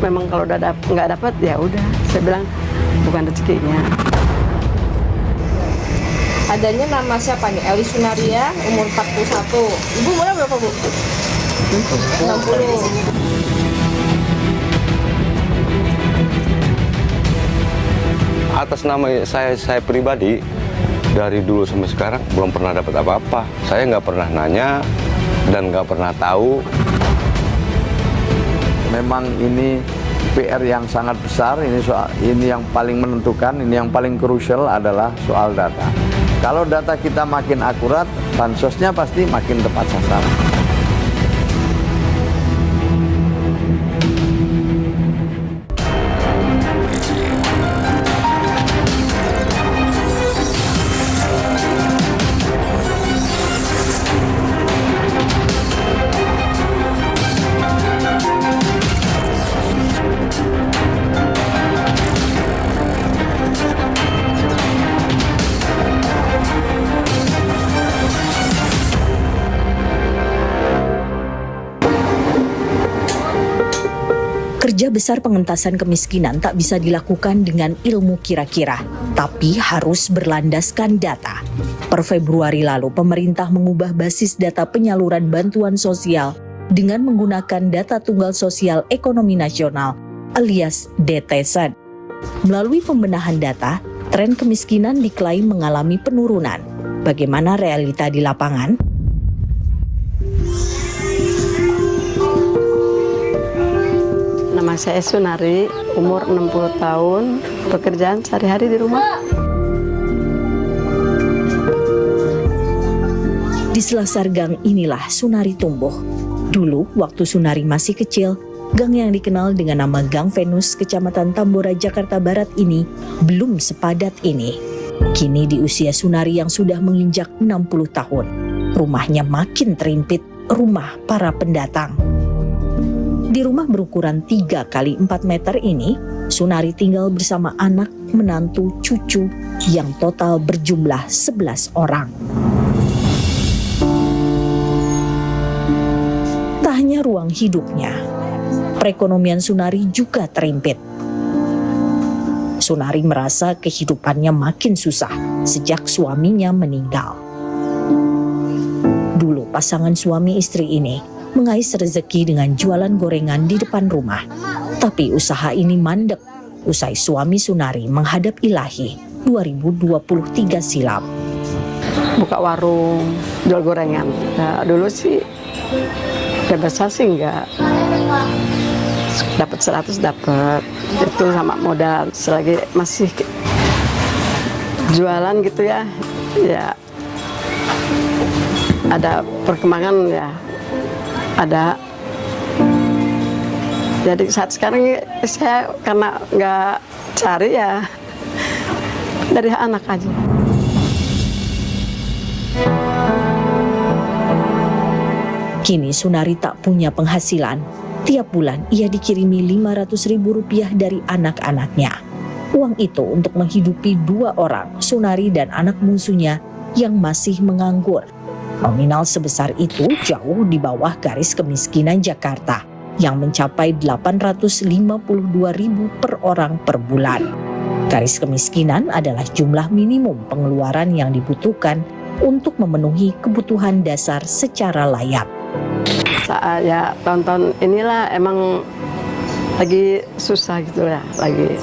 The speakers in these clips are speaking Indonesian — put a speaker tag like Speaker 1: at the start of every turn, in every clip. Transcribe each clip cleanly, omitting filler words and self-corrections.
Speaker 1: Memang kalau udah nggak dapat ya udah, saya bilang bukan rezekinya.
Speaker 2: Adanya nama siapa nih? Eli Sunaria, umur 41. Ibu umurnya berapa, Bu? 60.
Speaker 3: Atas nama saya pribadi, dari dulu sampai sekarang belum pernah dapat apa-apa. Saya nggak pernah nanya dan nggak pernah tahu.
Speaker 4: Memang ini PR yang sangat besar, ini yang paling menentukan, ini yang paling krusial adalah soal data. Kalau data kita makin akurat, bansosnya pasti makin tepat sasaran.
Speaker 5: Kerja besar pengentasan kemiskinan tak bisa dilakukan dengan ilmu kira-kira, tapi harus berlandaskan data. Per Februari lalu, pemerintah mengubah basis data penyaluran bantuan sosial dengan menggunakan data tunggal sosial ekonomi nasional alias DTSEN. Melalui pembenahan data, tren kemiskinan diklaim mengalami penurunan. Bagaimana realita di lapangan?
Speaker 1: Nama saya Sunari, umur 60 tahun, pekerjaan sehari-hari di rumah.
Speaker 5: Di selasar gang inilah Sunari tumbuh. Dulu, waktu Sunari masih kecil, gang yang dikenal dengan nama Gang Venus, Kecamatan Tambora, Jakarta Barat ini belum sepadat ini. Kini di usia Sunari yang sudah menginjak 60 tahun, rumahnya makin terimpit rumah para pendatang. Di rumah berukuran 3 kali 4 meter ini, Sunari tinggal bersama anak, menantu, cucu yang total berjumlah 11 orang. Tak hanya ruang hidupnya, perekonomian Sunari juga terimpit. Sunari merasa kehidupannya makin susah sejak suaminya meninggal. Dulu pasangan suami istri ini mengais rezeki dengan jualan gorengan di depan rumah. Tapi usaha ini mandek usai suami Sunari menghadap ilahi 2023 silam.
Speaker 1: Buka warung, jual gorengan. Nah, dulu sih besar sih enggak. Dapat 100 dapat. Itu sama modal. Selagi masih jualan gitu ya. Ya ada perkembangan ya. Ada. Jadi saat sekarang saya karena nggak cari ya dari anak aja.
Speaker 5: Kini Sunari tak punya penghasilan. Tiap bulan ia dikirimi Rp500.000 dari anak-anaknya. Uang itu untuk menghidupi 2 orang, Sunari dan anak bungsunya yang masih menganggur. Nominal sebesar itu jauh di bawah garis kemiskinan Jakarta yang mencapai Rp852.000 per orang per bulan. Garis kemiskinan adalah jumlah minimum pengeluaran yang dibutuhkan untuk memenuhi kebutuhan dasar secara layak.
Speaker 1: Ya tahun-tahun inilah emang lagi susah gitu ya, lagi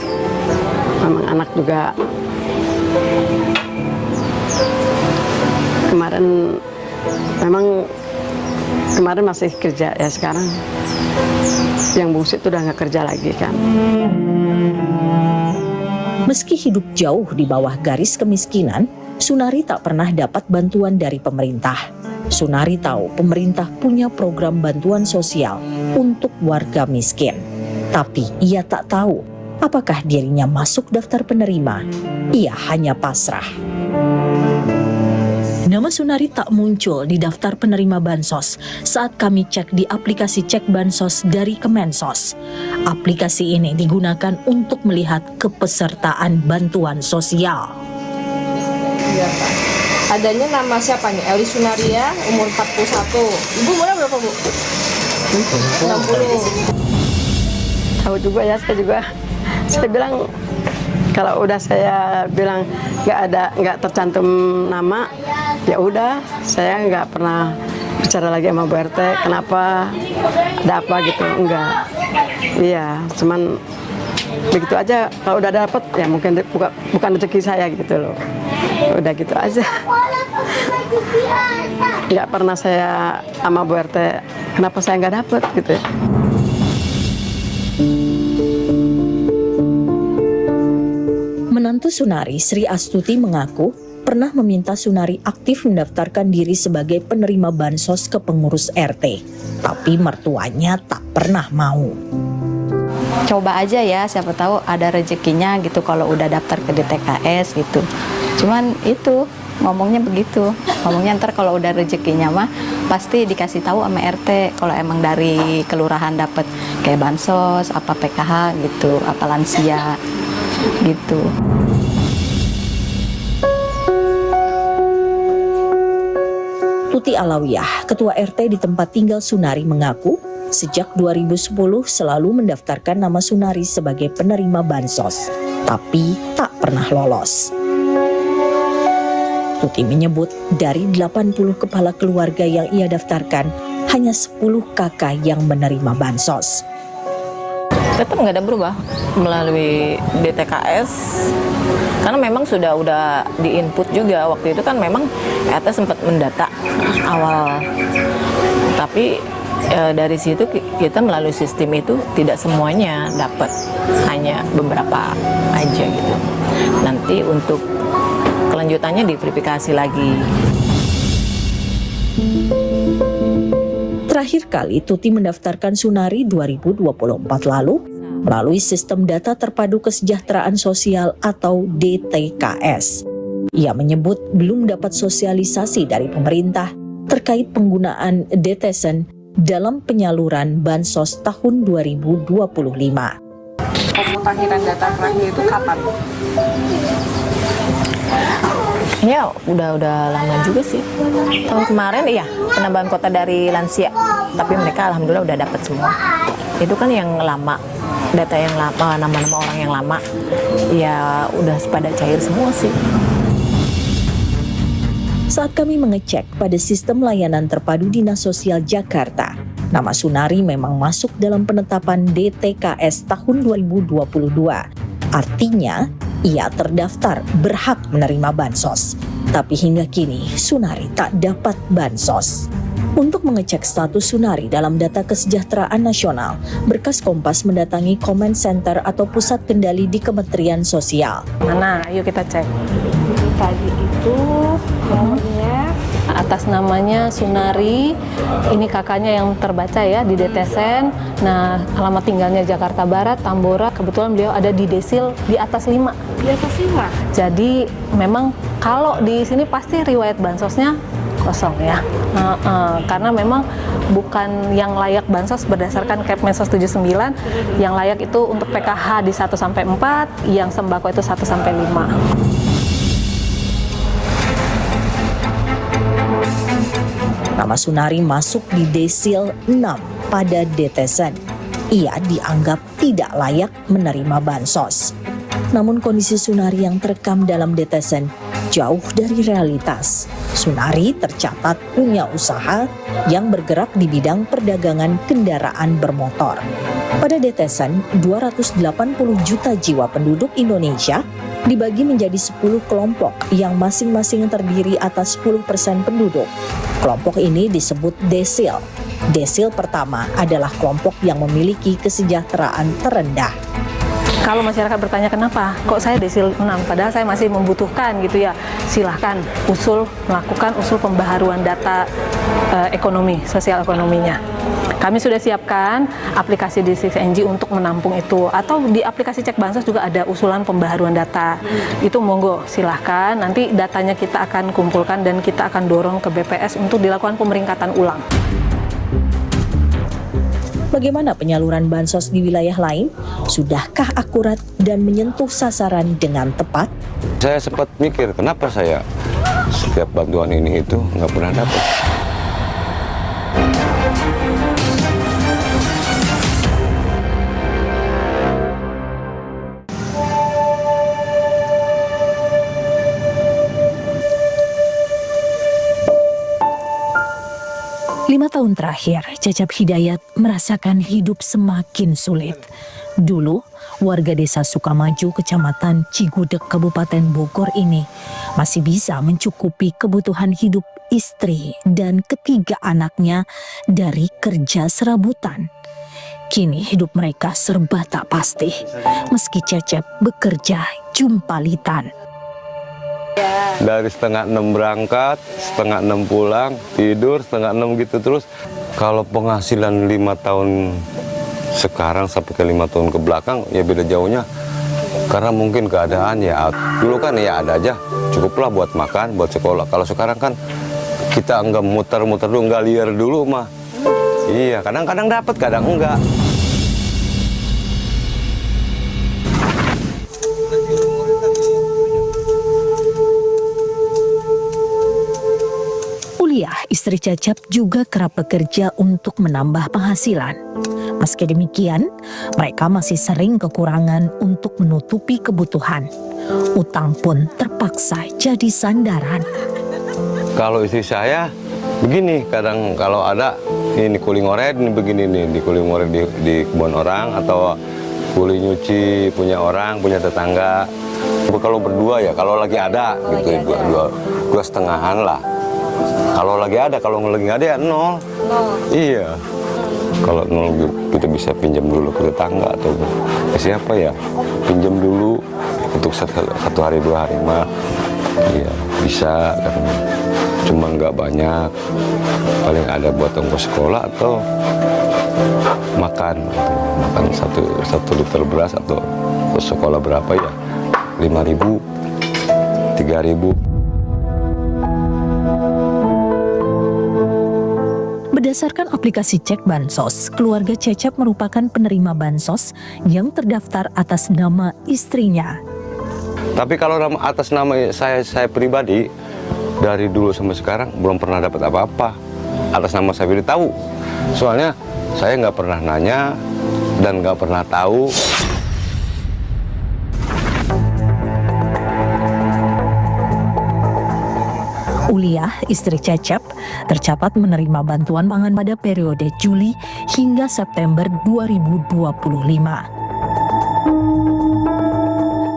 Speaker 1: memang anak juga. Kemarin masih kerja ya, sekarang yang bungsu itu udah nggak kerja lagi kan.
Speaker 5: Meski hidup jauh di bawah garis kemiskinan, Sunari tak pernah dapat bantuan dari pemerintah. Sunari tahu pemerintah punya program bantuan sosial untuk warga miskin. Tapi ia tak tahu apakah dirinya masuk daftar penerima. Ia hanya pasrah. Nama Sunari tak muncul di daftar penerima bansos saat kami cek di aplikasi cek bansos dari Kemensos. Aplikasi ini digunakan untuk melihat kepesertaan bantuan sosial.
Speaker 2: Iya, Pak. Adanya nama siapa nih? Eli Sunaria, umur 41. Ibu umurnya berapa, Bu? 60.
Speaker 1: Tahu juga ya, saya bilang kalau udah saya bilang nggak tercantum nama, ya udah saya nggak pernah bicara lagi sama Bu RT. Kenapa? Ada apa gitu? Enggak. Iya, cuman begitu aja. Kalau udah dapet ya mungkin bukan rezeki saya gitu loh. Udah gitu aja. Nggak pernah saya sama Bu RT. Kenapa saya nggak dapet gitu ya?
Speaker 5: Menantu Sunari, Sri Astuti mengaku pernah meminta Sunari aktif mendaftarkan diri sebagai penerima bansos ke pengurus RT. Tapi mertuanya tak pernah mau.
Speaker 6: Coba aja ya, siapa tahu ada rezekinya gitu kalau udah daftar ke DTKS gitu. Cuman itu ngomongnya begitu, ngomongnya ntar kalau udah rezekinya mah pasti dikasih tahu sama RT kalau emang dari kelurahan dapat kayak bansos, apa PKH gitu, apa lansia gitu.
Speaker 5: Tuti Alawiyah, ketua RT di tempat tinggal Sunari mengaku sejak 2010 selalu mendaftarkan nama Sunari sebagai penerima bansos, tapi tak pernah lolos. Tuti menyebut dari 80 kepala keluarga yang ia daftarkan, hanya 10 kakak yang menerima bansos.
Speaker 7: Tetap nggak ada berubah melalui DTKS, karena memang udah di-input juga. Waktu itu kan memang RT sempat mendata awal, tapi dari situ kita melalui sistem itu tidak semuanya dapat, hanya beberapa aja gitu. Nanti untuk kelanjutannya diverifikasi lagi.
Speaker 5: Terakhir kali Tuti mendaftarkan Sunari 2024 lalu melalui Sistem Data Terpadu Kesejahteraan Sosial atau DTKS. Ia menyebut belum dapat sosialisasi dari pemerintah terkait penggunaan DTSen dalam penyaluran bansos tahun 2025.
Speaker 2: Pemutakhiran data terakhir itu kapan?
Speaker 7: Ya udah lama juga sih. Tahun kemarin iya penambahan kota dari lansia, tapi mereka alhamdulillah udah dapat semua. Itu kan yang lama, data yang lama, nama-nama orang yang lama, ya udah pada cair semua sih.
Speaker 5: Saat kami mengecek pada sistem layanan terpadu Dinas Sosial Jakarta, nama Sunari memang masuk dalam penetapan DTKS tahun 2022. Artinya, ia terdaftar berhak menerima bansos. Tapi hingga kini, Sunari tak dapat bansos. Untuk mengecek status Sunari dalam data kesejahteraan nasional, Berkas Kompas mendatangi Comment Center atau Pusat Kendali di Kementerian Sosial.
Speaker 8: Mana? Ayo kita cek.
Speaker 2: Tadi itu nomornya
Speaker 8: Atas namanya Sunari, ini kakaknya yang terbaca ya di DTSen. Nah, alamat tinggalnya Jakarta Barat, Tambora. Kebetulan beliau ada di desil di atas 5.
Speaker 2: di atas 5.
Speaker 8: Jadi memang kalau di sini pasti riwayat bansosnya kosong ya. Karena memang bukan yang layak bansos berdasarkan Kepmensos 79, yang layak itu untuk PKH di 1-4, yang sembako itu 1-5.
Speaker 5: Nama Sunari masuk di desil 6 pada DTSen. Ia dianggap tidak layak menerima bansos. Namun kondisi Sunari yang terekam dalam DTSen jauh dari realitas. Sunari tercatat punya usaha yang bergerak di bidang perdagangan kendaraan bermotor. Pada DTSen, 280 juta jiwa penduduk Indonesia dibagi menjadi 10 kelompok yang masing-masing terdiri atas 10% penduduk. Kelompok ini disebut desil. Desil pertama adalah kelompok yang memiliki kesejahteraan terendah.
Speaker 8: Kalau masyarakat bertanya kenapa, kok saya desil 6, padahal saya masih membutuhkan gitu ya, silahkan melakukan usul pembaharuan data ekonomi, sosial ekonominya. Kami sudah siapkan aplikasi D6NG untuk menampung itu, atau di aplikasi Cek Bansos juga ada usulan pembaharuan data. Itu monggo silahkan, nanti datanya kita akan kumpulkan dan kita akan dorong ke BPS untuk dilakukan pemeringkatan ulang.
Speaker 5: Bagaimana penyaluran bansos di wilayah lain? Sudahkah akurat dan menyentuh sasaran dengan tepat?
Speaker 3: Saya sempat mikir kenapa saya Setiap bantuan ini itu nggak pernah dapat.
Speaker 5: Lima tahun terakhir, Cecep Hidayat merasakan hidup semakin sulit. Dulu, warga desa Sukamaju, Kecamatan Cigudeg, Kabupaten Bogor ini masih bisa mencukupi kebutuhan hidup istri dan ketiga anaknya dari kerja serabutan. Kini hidup mereka serba tak pasti, meski Cecep bekerja jumpalitan.
Speaker 3: Dari 5:30 berangkat, 5:30 pulang, tidur 5:30 gitu terus. Kalau penghasilan 5 tahun sekarang sampai ke 5 tahun ke belakang, ya beda jauhnya. Karena mungkin keadaan ya, dulu kan ya ada aja, cukuplah buat makan, buat sekolah. Kalau sekarang kan kita enggak muter-muter dulu, enggak liar dulu mah. Iya, kadang-kadang dapat, kadang enggak.
Speaker 5: Istri Cecep juga kerap bekerja untuk menambah penghasilan. Meski demikian, mereka masih sering kekurangan untuk menutupi kebutuhan. Utang pun terpaksa jadi sandaran.
Speaker 3: Kalau istri saya begini, kadang kalau ada ini kuli ngoret, ini begini nih, di kuli ngoret di kebun orang, atau kuli nyuci punya orang, punya tetangga. Kalau berdua ya, kalau lagi ada gitu, dua setengahan lah. Kalau lagi ada, kalau lagi nggak ada ya nol. Iya. Kalau nol kita bisa pinjam dulu ke tetangga atau ke siapa ya, pinjam dulu untuk satu hari 2 hari mah. Iya bisa katanya. Cuma nggak banyak. Paling ada buat ongkos sekolah atau makan satu liter beras atau sekolah berapa ya, 5.000, 3.000.
Speaker 5: Berdasarkan aplikasi Cek Bansos, keluarga Cecep merupakan penerima bansos yang terdaftar atas nama istrinya.
Speaker 3: Tapi kalau atas nama saya pribadi, dari dulu sampai sekarang belum pernah dapat apa-apa. Atas nama saya pribadi tahu. Soalnya saya nggak pernah nanya dan nggak pernah tahu.
Speaker 5: Uliah, istri Cecep, tercatat menerima bantuan pangan pada periode Juli hingga September 2025.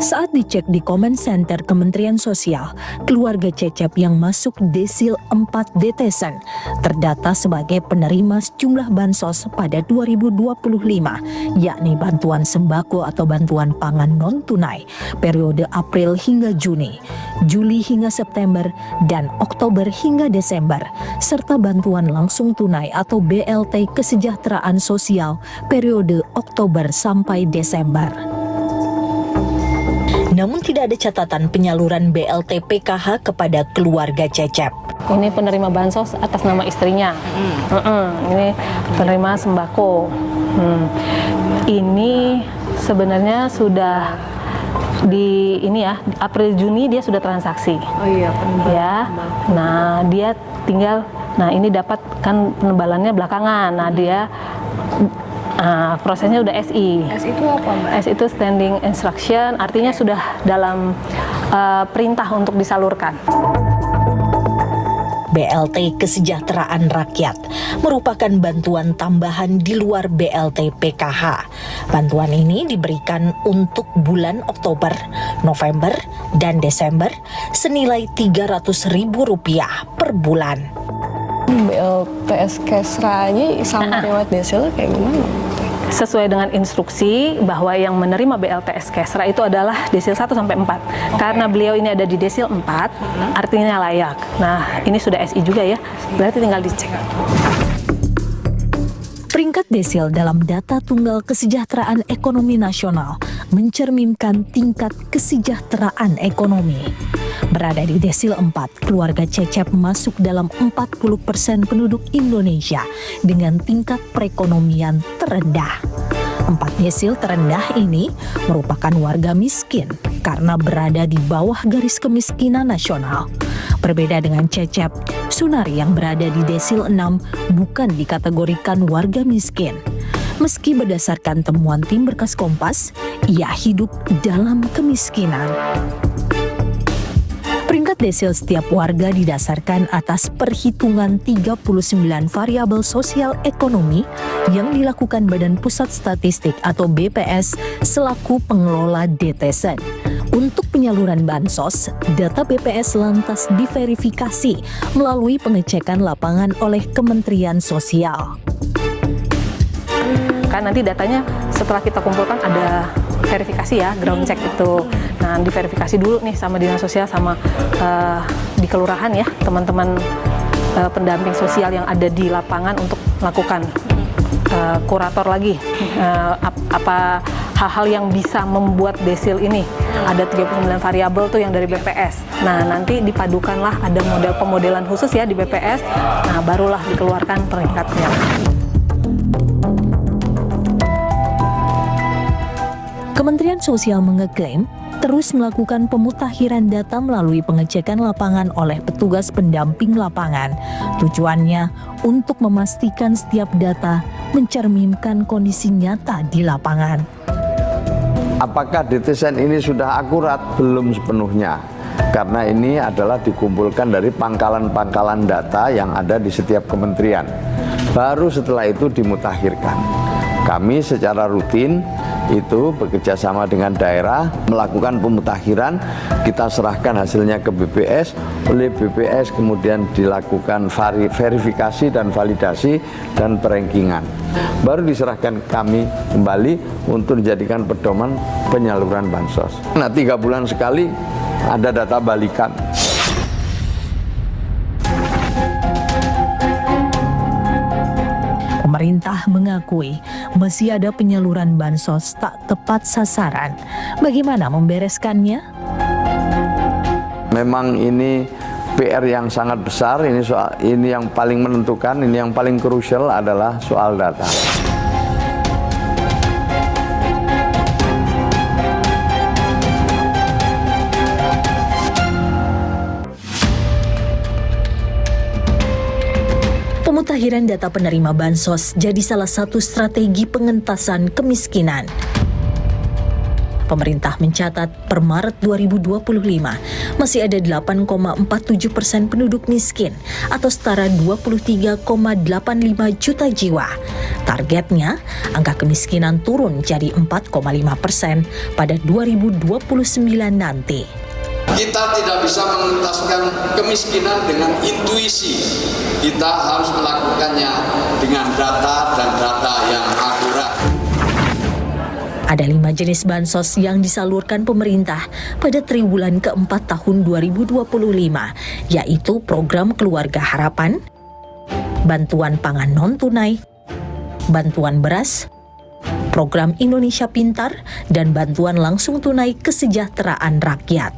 Speaker 5: Saat dicek di Comment Center Kementerian Sosial, keluarga Cecep yang masuk Desil 4 Detesen terdata sebagai penerima sejumlah bansos pada 2025, yakni bantuan sembako atau bantuan pangan non-tunai periode April hingga Juni, Juli hingga September, dan Oktober hingga Desember, serta bantuan langsung tunai atau BLT Kesejahteraan Sosial periode Oktober sampai Desember. Namun tidak ada catatan penyaluran BLT PKH kepada keluarga Cecep.
Speaker 8: Ini penerima bansos atas nama istrinya. Ini penerima sembako. Ini sebenarnya sudah di ini ya, April Juni dia sudah transaksi.
Speaker 2: Oh iya,
Speaker 8: ya. Nah, dia tinggal ini dapat kan penebalannya belakangan. Nah, dia prosesnya udah SI.
Speaker 2: S itu apa, Mbak?
Speaker 8: S itu standing instruction, artinya sudah dalam perintah untuk disalurkan.
Speaker 5: BLT Kesejahteraan Rakyat merupakan bantuan tambahan di luar BLT PKH. Bantuan ini diberikan untuk bulan Oktober, November, dan Desember senilai Rp300.000 per bulan.
Speaker 2: BLTS Kesra aja sama lewat Desil kayak gimana?
Speaker 8: Sesuai dengan instruksi bahwa yang menerima BLTS Kesra itu adalah Desil 1 sampai 4. Karena beliau ini ada di Desil 4, artinya layak. Nah, ini sudah SI juga ya, berarti tinggal dicek.
Speaker 5: Peringkat Desil dalam data Tunggal Kesejahteraan Ekonomi Nasional mencerminkan tingkat kesejahteraan ekonomi. Berada di Desil 4, keluarga Cecep masuk dalam 40% penduduk Indonesia dengan tingkat perekonomian terendah. 4 desil terendah ini merupakan warga miskin karena berada di bawah garis kemiskinan nasional. Berbeda dengan Cecep, Sunari yang berada di desil 6 bukan dikategorikan warga miskin. Meski berdasarkan temuan tim Berkas Kompas, ia hidup dalam kemiskinan. Peringkat desil setiap warga didasarkan atas perhitungan 39 variabel sosial ekonomi yang dilakukan Badan Pusat Statistik atau BPS selaku pengelola DTSen. Untuk penyaluran bansos, data BPS lantas diverifikasi melalui pengecekan lapangan oleh Kementerian Sosial.
Speaker 8: Kan nanti datanya setelah kita kumpulkan ada verifikasi ya, ground check itu. Nah, diverifikasi dulu nih sama Dinas Sosial sama di kelurahan ya, teman-teman pendamping sosial yang ada di lapangan untuk melakukan kurator lagi. Apa hal-hal yang bisa membuat desil ini. Ada 39 variabel tuh yang dari BPS. Nah, nanti dipadukanlah ada model pemodelan khusus ya di BPS. Nah, barulah dikeluarkan peringkatnya.
Speaker 5: Kementerian Sosial mengeklaim terus melakukan pemutakhiran data melalui pengecekan lapangan oleh petugas pendamping lapangan. Tujuannya untuk memastikan setiap data mencerminkan kondisi nyata di lapangan.
Speaker 4: Apakah DTSen ini sudah akurat? Belum sepenuhnya. Karena ini adalah dikumpulkan dari pangkalan-pangkalan data yang ada di setiap kementerian. Baru setelah itu dimutakhirkan. Kami secara rutin itu bekerja sama dengan daerah melakukan pemutakhiran, kita serahkan hasilnya ke BPS, oleh BPS kemudian dilakukan verifikasi dan validasi dan perankingan, baru diserahkan kami kembali untuk dijadikan pedoman penyaluran bansos. Nah, 3 bulan sekali ada data balikan.
Speaker 5: Pemerintah mengakui masih ada penyaluran bansos tak tepat sasaran. Bagaimana membereskannya?
Speaker 4: Memang ini PR yang sangat besar. Ini yang paling menentukan, ini yang paling krusial adalah soal data.
Speaker 5: Pemutakhiran data penerima bansos jadi salah satu strategi pengentasan kemiskinan. Pemerintah mencatat per Maret 2025 masih ada 8,47% penduduk miskin atau setara 23,85 juta jiwa. Targetnya, angka kemiskinan turun jadi 4,5% pada 2029 nanti.
Speaker 9: Kita tidak bisa mengentaskan kemiskinan dengan intuisi. Kita harus melakukannya dengan data dan data yang akurat.
Speaker 5: Ada 5 jenis bansos yang disalurkan pemerintah pada triwulan keempat tahun 2025, yaitu program Keluarga Harapan, bantuan pangan non-tunai, bantuan beras, program Indonesia Pintar, dan bantuan langsung tunai kesejahteraan rakyat.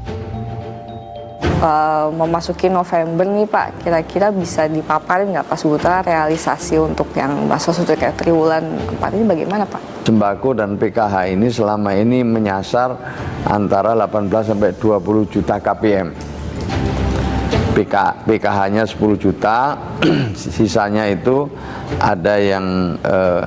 Speaker 2: Memasuki November nih Pak, kira-kira bisa dipaparin nggak Pak sebetulnya realisasi untuk yang bansos untuk kayak triwulan keempat ini bagaimana Pak?
Speaker 4: Sembako dan PKH ini selama ini menyasar antara 18 sampai 20 juta KPM. PKH-nya 10 juta, sisanya itu ada yang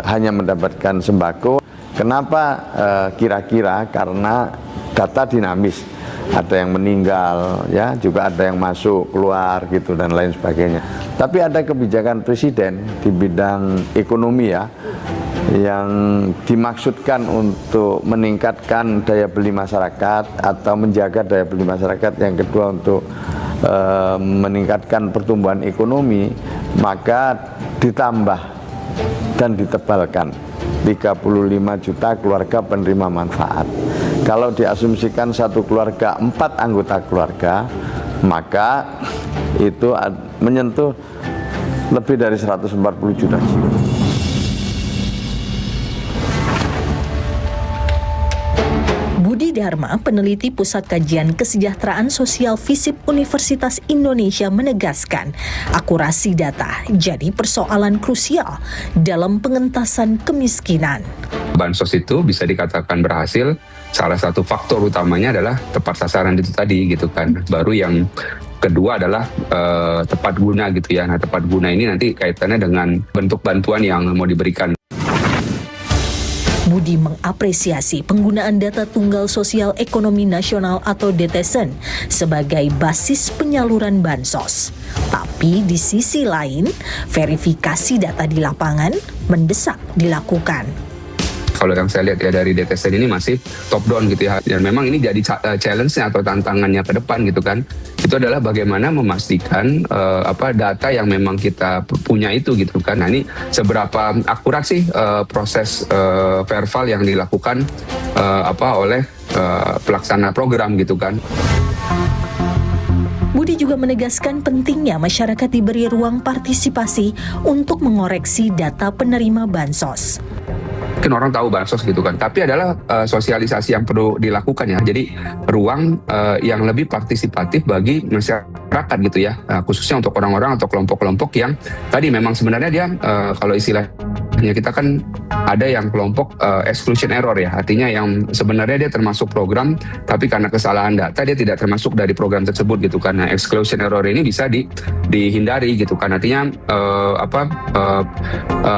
Speaker 4: hanya mendapatkan sembako. Kenapa kira-kira? Karena data dinamis. Ada yang meninggal, ya, juga ada yang masuk, keluar, gitu, dan lain sebagainya. Tapi ada kebijakan presiden di bidang ekonomi ya, yang dimaksudkan untuk meningkatkan daya beli masyarakat atau menjaga daya beli masyarakat. Yang kedua untuk meningkatkan pertumbuhan ekonomi, maka ditambah dan ditebalkan 35 juta keluarga penerima manfaat. Kalau diasumsikan satu keluarga 4 anggota keluarga, maka itu menyentuh lebih dari 140 juta jiwa.
Speaker 5: Budi Dharma, peneliti Pusat Kajian Kesejahteraan Sosial FISIP Universitas Indonesia menegaskan, akurasi data jadi persoalan krusial dalam pengentasan kemiskinan.
Speaker 10: bansos itu bisa dikatakan berhasil, salah satu faktor utamanya adalah tepat sasaran itu tadi gitu kan. Baru yang kedua adalah tepat guna gitu ya. Nah, tepat guna ini nanti kaitannya dengan bentuk bantuan yang mau diberikan.
Speaker 5: Budi mengapresiasi penggunaan data Tunggal Sosial Ekonomi Nasional atau DTSEN sebagai basis penyaluran bansos. Tapi di sisi lain, verifikasi data di lapangan mendesak dilakukan.
Speaker 10: Kalau yang saya lihat ya dari DTSEN ini masih top down gitu ya. Dan memang ini jadi challenge-nya atau tantangannya ke depan gitu kan. Itu adalah bagaimana memastikan data yang memang kita punya itu gitu kan. Nah, ini seberapa akurat sih proses verval yang dilakukan oleh pelaksana program gitu kan.
Speaker 5: Budi juga menegaskan pentingnya masyarakat diberi ruang partisipasi untuk mengoreksi data penerima bansos.
Speaker 10: Mungkin orang tahu bansos gitu kan, tapi adalah sosialisasi yang perlu dilakukan ya. Jadi ruang yang lebih partisipatif bagi masyarakat gitu ya, khususnya untuk orang-orang atau kelompok-kelompok yang tadi memang sebenarnya dia kalau istilahnya kita kan ada yang kelompok exclusion error ya, artinya yang sebenarnya dia termasuk program, tapi karena kesalahan data dia tidak termasuk dari program tersebut gitu kan. Nah, exclusion error ini bisa dihindari gitu kan, artinya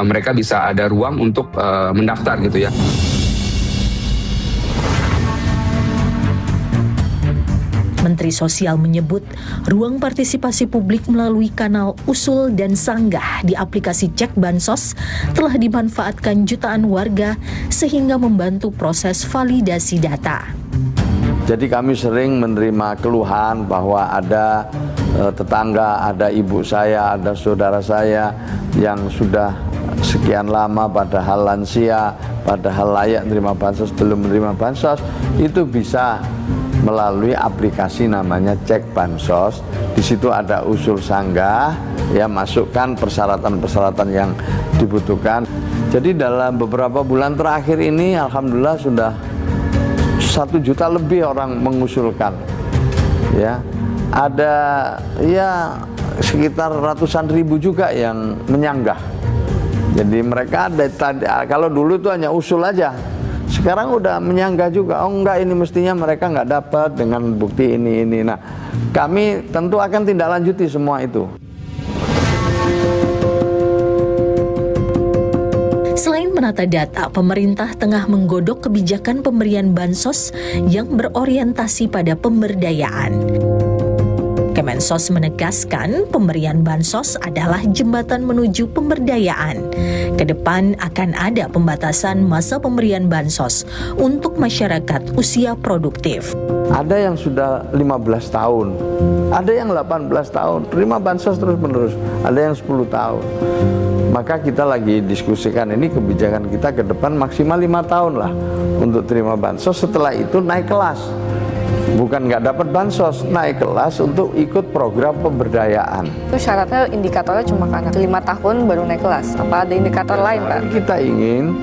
Speaker 10: mereka bisa ada ruang untuk mendaftar gitu ya.
Speaker 5: Menteri Sosial menyebut ruang partisipasi publik melalui kanal usul dan sanggah di aplikasi Cek Bansos telah dimanfaatkan jutaan warga sehingga membantu proses validasi data.
Speaker 4: Jadi kami sering menerima keluhan bahwa ada tetangga, ada ibu saya, ada saudara saya yang sudah sekian lama padahal lansia, padahal layak menerima bansos, belum menerima bansos, itu bisa melalui aplikasi namanya Cek Bansos. Di situ ada usul sanggah, ya masukkan persyaratan-persyaratan yang dibutuhkan. Jadi dalam beberapa bulan terakhir ini alhamdulillah sudah 1 juta lebih orang mengusulkan. Ya. Ada ya sekitar ratusan ribu juga yang menyanggah. Jadi mereka kalau dulu itu hanya usul aja. Sekarang udah menyanggah juga. Oh enggak, ini mestinya mereka nggak dapat dengan bukti ini. Nah, kami tentu akan tindak lanjuti semua itu.
Speaker 5: Selain menata data, pemerintah tengah menggodok kebijakan pemberian bansos yang berorientasi pada pemberdayaan. Kemensos menegaskan pemberian bansos adalah jembatan menuju pemberdayaan. Kedepan akan ada pembatasan masa pemberian bansos untuk masyarakat usia produktif.
Speaker 4: Ada yang sudah 15 tahun, ada yang 18 tahun, terima bansos terus-menerus, ada yang 10 tahun. Maka kita lagi diskusikan ini kebijakan kita ke depan maksimal 5 tahun lah untuk terima bansos, setelah itu naik kelas. Bukan nggak dapat bansos, naik kelas untuk ikut program pemberdayaan.
Speaker 2: Itu syaratnya indikatornya cuma karena 5 tahun baru naik kelas. Apa ada indikator lain, Pak?
Speaker 4: Kita ingin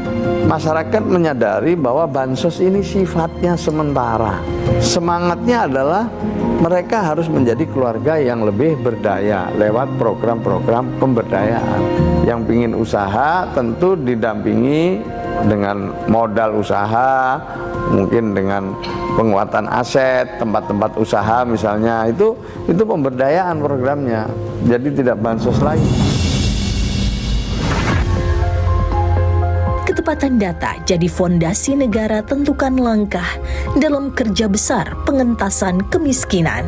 Speaker 4: masyarakat menyadari bahwa bansos ini sifatnya sementara. Semangatnya adalah mereka harus menjadi keluarga yang lebih berdaya lewat program-program pemberdayaan. Yang ingin usaha tentu didampingi dengan modal usaha, mungkin dengan penguatan aset, tempat-tempat usaha misalnya, itu pemberdayaan programnya. Jadi tidak bansos lagi.
Speaker 5: Ketepatan data jadi fondasi negara tentukan langkah dalam kerja besar pengentasan kemiskinan.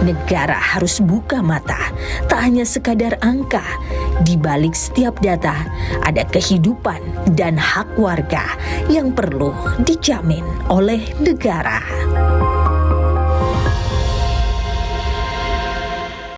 Speaker 5: Negara harus buka mata, tak hanya sekadar angka. Di balik setiap data, ada kehidupan dan hak warga yang perlu dijamin oleh negara.